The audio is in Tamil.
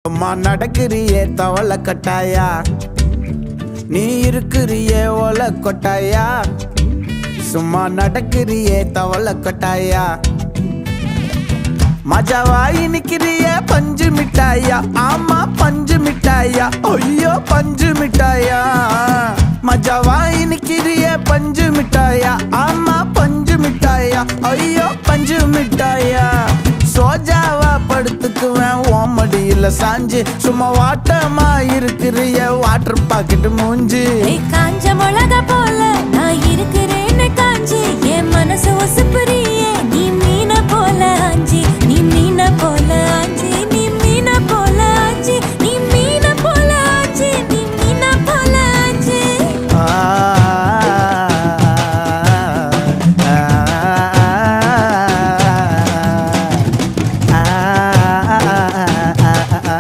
சும்மா நடக்கிறியே தவள கட்டாயா, நீ இருக்கிறியே ஓல கொட்டாயா. சும்மா நடக்கிறியே தவள கொட்டாயா, மஜாவாயி நிக்கிறியே பஞ்சு மிட்டாயா. ஆமா பஞ்சு மிட்டாயா, ஐயோ பஞ்சு மிட்டாயா. மஜாவாயி நிக்கிறியே பஞ்சு மிட்டாயா. ஆமா பஞ்சு மிட்டாயா, ஐயோ பஞ்சு மிட்டாயா. சோஜாவா படுத்துக்குவேன் ஓமடியில சாஞ்சு, சும்மா வாட்டமா இருக்கிறிய வாட்டர் பாக்கெட் மூஞ்சி. காஞ்ச மிளகா போல நான் இருக்கிறேன்னு காஞ்சி, என் மனசு ஒசுப்புறியே நீ மீன போல ஆஞ்சி, நீ மீன போல ஆஞ்சி.